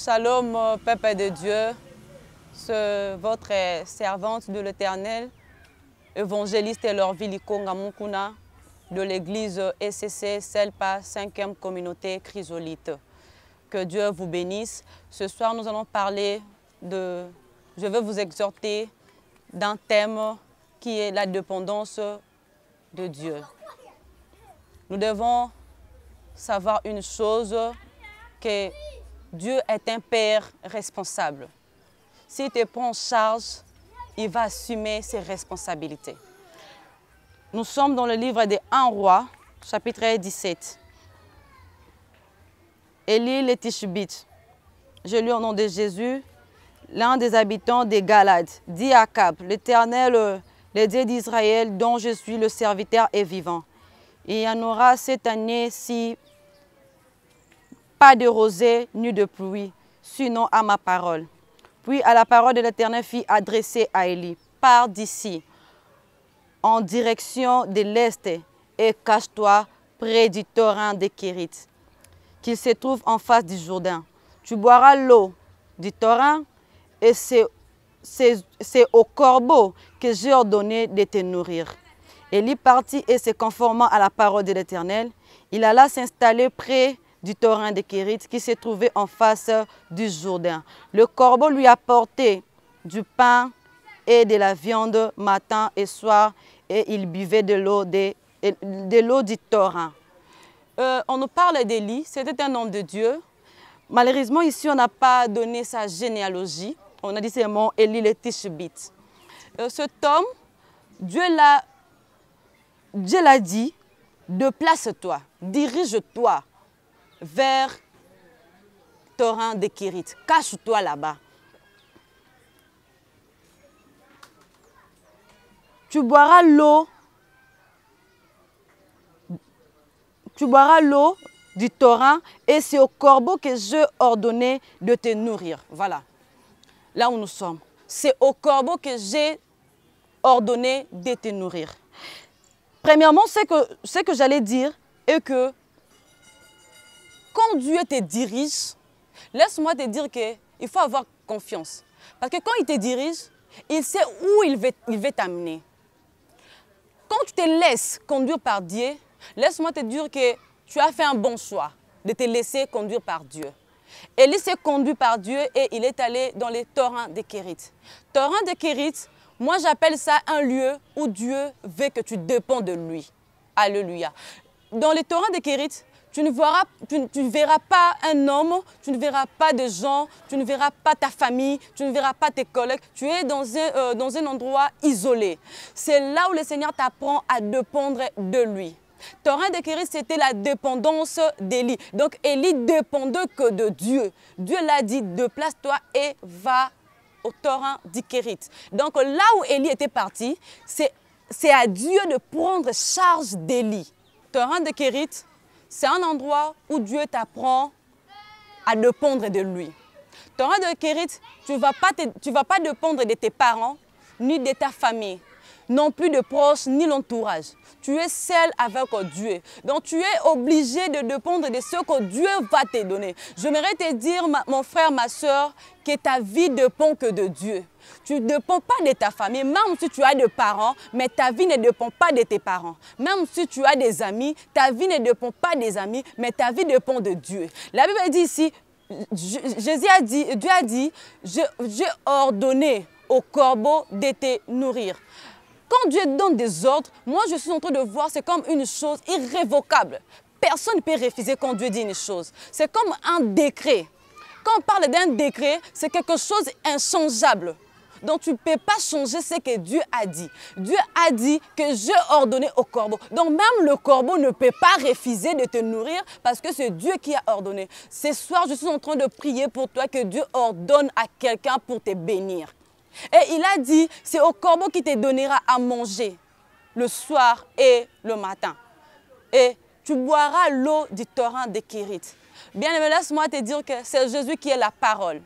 Shalom, peuple de Dieu, votre servante de l'Éternel, évangéliste Elorvili Konga Mukuna de l'église ECC Selpa 5e communauté chrysolite. Que Dieu vous bénisse. Ce soir, nous allons parler je veux vous exhorter d'un thème qui est la dépendance de Dieu. Nous devons savoir une chose, que Dieu est un Père responsable. S'il te prend en charge, il va assumer ses responsabilités. Nous sommes dans le livre des 1 Roi, chapitre 17. Élie le Tishbite, je lis au nom de Jésus, l'un des habitants des Galades, dit à Akab, l'Éternel, le Dieu d'Israël, dont je suis le serviteur, est vivant. Il y en aura cette année-ci pas de rosée ni de pluie, sinon à ma parole. Puis à la parole de l'Éternel fut adressée à Élie, pars d'ici, en direction de l'est, et cache-toi près du torrent de Kérit, qui se trouve en face du Jourdain. Tu boiras l'eau du torrent, et c'est au corbeau que j'ai ordonné de te nourrir. Élie partit et se conformant à la parole de l'Éternel, il alla s'installer près du torrent de Kérit qui se trouvait en face du Jourdain. Le corbeau lui apportait du pain et de la viande matin et soir et il buvait de l'eau du torrent. On nous parle d'Élie, c'était un homme de Dieu. Malheureusement, ici, on n'a pas donné sa généalogie. On a dit seulement Élie le Tishbite. Cet homme, Dieu l'a dit, déplace-toi, dirige-toi vers le torrent de Kérit. Cache-toi là-bas. Tu boiras l'eau du torrent et c'est au corbeau que j'ai ordonné de te nourrir. Voilà, là où nous sommes. C'est au corbeau que j'ai ordonné de te nourrir. Premièrement, ce que j'allais dire est que quand Dieu te dirige, laisse-moi te dire qu'il faut avoir confiance. Parce que quand il te dirige, il sait où il veut t'amener. Quand tu te laisses conduire par Dieu, laisse-moi te dire que tu as fait un bon choix de te laisser conduire par Dieu. Élie s'est conduit par Dieu et il est allé dans les torrents de Kérit. Torrent de Kérit, moi j'appelle ça un lieu où Dieu veut que tu dépendes de lui. Alléluia. Dans les torrents de Kérit, tu ne verras pas un homme, tu ne verras pas de gens, tu ne verras pas ta famille, tu ne verras pas tes collègues. Tu es dans un endroit isolé. C'est là où le Seigneur t'apprend à dépendre de lui. Torrent de Kérit, c'était la dépendance d'Élie. Donc Élie dépendait que de Dieu. Dieu l'a dit, déplace-toi et va au torrent de Kérit. Donc là où Élie était parti, c'est à Dieu de prendre charge d'Élie. Torrent de Kérit, c'est un endroit où Dieu t'apprend à dépendre de lui. Torrent de Kérit, tu ne vas pas dépendre de tes parents, ni de ta famille, non plus de proches, ni l'entourage. Tu es seul avec Dieu. Donc tu es obligé de dépendre de ce que Dieu va te donner. J'aimerais te dire, mon frère, ma soeur, que ta vie ne dépend que de Dieu. Tu ne dépends pas de ta famille, même si tu as des parents, mais ta vie ne dépend pas de tes parents. Même si tu as des amis, ta vie ne dépend pas des amis, mais ta vie dépend de Dieu. La Bible dit ici, Dieu a dit, j'ai ordonné au corbeau de te nourrir. Quand Dieu donne des ordres, moi je suis en train de voir, c'est comme une chose irrévocable. Personne ne peut refuser quand Dieu dit une chose. C'est comme un décret. Quand on parle d'un décret, c'est quelque chose d'inchangeable. Donc tu ne peux pas changer ce que Dieu a dit. Dieu a dit que j'ai ordonné au corbeau. Donc même le corbeau ne peut pas refuser de te nourrir parce que c'est Dieu qui a ordonné. Ce soir, je suis en train de prier pour toi que Dieu ordonne à quelqu'un pour te bénir. Et il a dit, c'est au corbeau qui te donnera à manger le soir et le matin. Et tu boiras l'eau du torrent de Kérit. Bien aimé, laisse-moi te dire que c'est Jésus qui est la parole.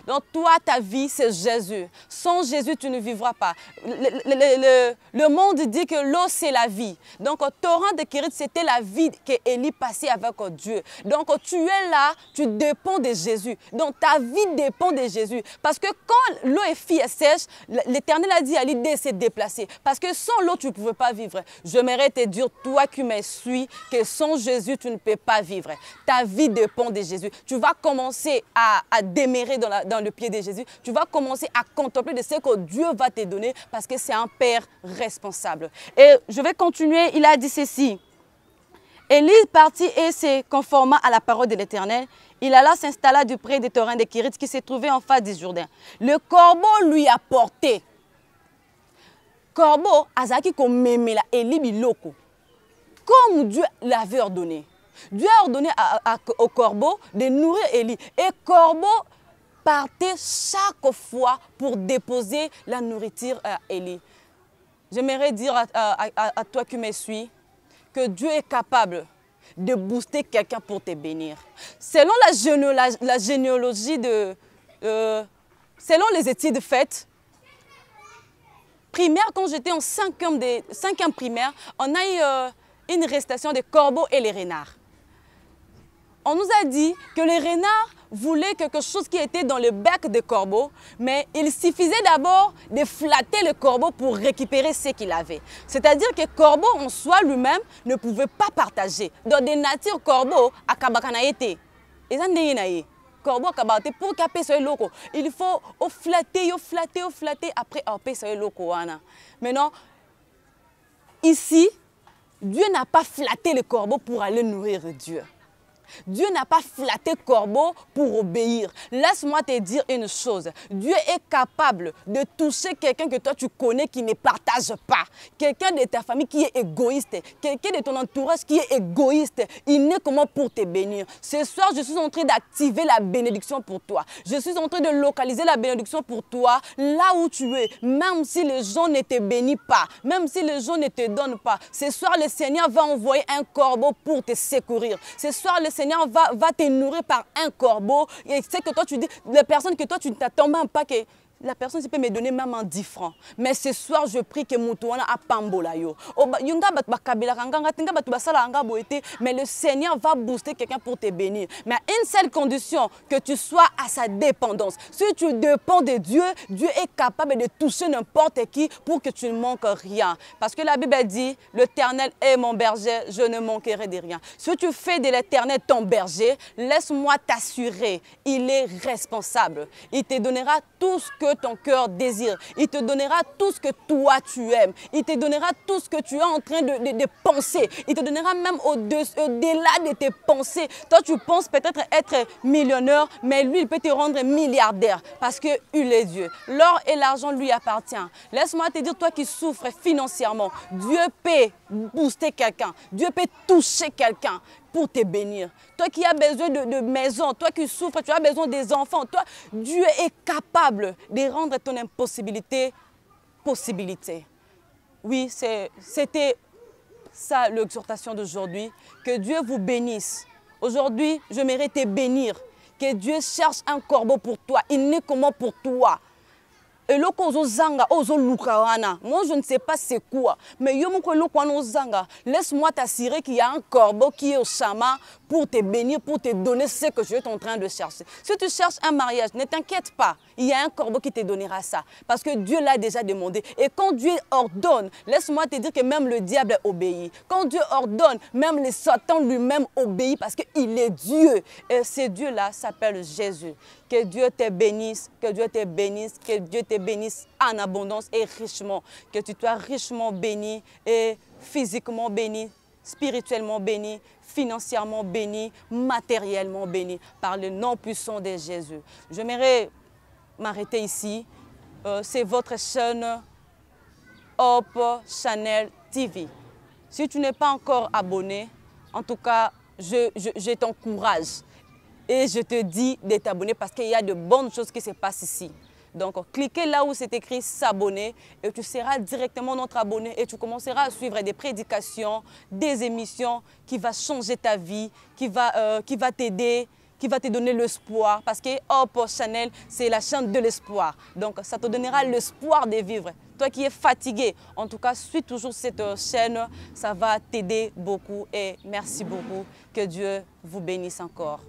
Donc toi, ta vie, c'est Jésus. Sans Jésus, tu ne vivras pas. Le monde dit que l'eau, c'est la vie. Donc au torrent de Kérit, c'était la vie qu'Élie passait avec Dieu. Donc tu es là, tu dépends de Jésus. Donc ta vie dépend de Jésus. Parce que quand l'eau est sèche, l'Éternel a dit à Élie de se déplacer. Parce que sans l'eau, tu ne pouvais pas vivre. J'aimerais te dire, toi qui me suis, que sans Jésus, tu ne peux pas vivre. Ta vie dépend de Jésus. Tu vas commencer à demeurer dans le pied de Jésus. Tu vas commencer à contempler de ce que Dieu va te donner parce que c'est un Père responsable. Et je vais continuer. Il a dit ceci. Élie partit et se conforma à la parole de l'Éternel. Il alla s'installa du près des torrents de Kérit qui se trouvait en face du Jourdain. Le corbeau lui a porté. Corbeau, azaki ko memela Élie biloko. Comme Dieu l'avait ordonné. Dieu a ordonné au corbeau de nourrir Élie. Et corbeau partait chaque fois pour déposer la nourriture à Élie. J'aimerais dire à toi qui me suis que Dieu est capable de booster quelqu'un pour te bénir. Selon la généalogie selon les études faites, primaire, quand j'étais en 5e primaire, on a eu une arrestation des corbeaux et les renards. On nous a dit que les renards voulaient quelque chose qui était dans le bec des corbeaux, mais il suffisait d'abord de flatter le corbeau pour récupérer ce qu'il avait. C'est-à-dire que le corbeau en soi lui-même ne pouvait pas partager. Dans des natures corbeaux, à Kabakanaïté, ils ont dit corbeau kabate pour caper ce loco. Il faut flatter, après appeler ce loco. Maintenant, ici, Dieu n'a pas flatté le corbeau pour aller nourrir Dieu. Dieu n'a pas flatté le corbeau pour obéir. Laisse-moi te dire une chose. Dieu est capable de toucher quelqu'un que toi tu connais qui ne partage pas. Quelqu'un de ta famille qui est égoïste. Quelqu'un de ton entourage qui est égoïste. Il n'est comment pour te bénir. Ce soir, je suis en train d'activer la bénédiction pour toi. Je suis en train de localiser la bénédiction pour toi là où tu es. Même si les gens ne te bénissent pas. Même si les gens ne te donnent pas. Ce soir, le Seigneur va envoyer un corbeau pour te secourir. Ce soir, le Seigneur va te nourrir par un corbeau. Et c'est que toi tu dis, les personnes que toi tu ne t'attends même pas que la personne peut me donner même en 10 francs. Mais ce soir, je prie que Moutouana a pambola yo. Mais le Seigneur va booster quelqu'un pour te bénir. Mais à une seule condition, que tu sois à sa dépendance. Si tu dépends de Dieu, Dieu est capable de toucher n'importe qui pour que tu ne manques rien. Parce que la Bible dit, l'Éternel est mon berger, je ne manquerai de rien. Si tu fais de l'Éternel ton berger, laisse-moi t'assurer, il est responsable. Il te donnera tout ce que ton cœur désire. Il te donnera tout ce que toi tu aimes. Il te donnera tout ce que tu es en train de penser. Il te donnera même au-delà de tes pensées. Toi, tu penses peut-être être millionnaire, mais lui, il peut te rendre milliardaire parce qu'il est Dieu. L'or et l'argent lui appartient. Laisse-moi te dire, toi qui souffres financièrement, Dieu peut booster quelqu'un. Dieu peut toucher quelqu'un pour te bénir. Toi qui as besoin de maison, toi qui souffres, tu as besoin des enfants. Toi, Dieu est capable de rendre ton impossibilité possibilité. Oui, c'était ça l'exhortation d'aujourd'hui. Que Dieu vous bénisse. Aujourd'hui, je mérite te bénir. Que Dieu cherche un corbeau pour toi. Il n'est comment pour toi. Et moi, je ne sais pas c'est quoi. Mais laisse-moi t'assurer qu'il y a un corbeau qui est au chama pour te bénir, pour te donner ce que je suis en train de chercher. Si tu cherches un mariage, ne t'inquiète pas. Il y a un corbeau qui te donnera ça. Parce que Dieu l'a déjà demandé. Et quand Dieu ordonne, laisse-moi te dire que même le diable obéit. Quand Dieu ordonne, même le Satan lui-même obéit parce qu'il est Dieu. Et ce Dieu-là s'appelle Jésus. Que Dieu te bénisse, que Dieu te bénisse, que Dieu te bénisse en abondance et richement. Que tu sois richement béni et physiquement béni, spirituellement béni, financièrement béni, matériellement béni par le nom puissant de Jésus. J'aimerais m'arrêter ici. C'est votre chaîne Hope Channel TV. Si tu n'es pas encore abonné, en tout cas, je t'encourage. Et je te dis de t'abonner parce qu'il y a de bonnes choses qui se passent ici. Donc, cliquez là où c'est écrit s'abonner et tu seras directement notre abonné et tu commenceras à suivre des prédications, des émissions qui vont changer ta vie, qui va t'aider, qui va te donner l'espoir. Parce que Hope Channel, c'est la chaîne de l'espoir. Donc, ça te donnera l'espoir de vivre. Toi qui es fatigué, en tout cas, suis toujours cette chaîne. Ça va t'aider beaucoup. Et merci beaucoup. Que Dieu vous bénisse encore.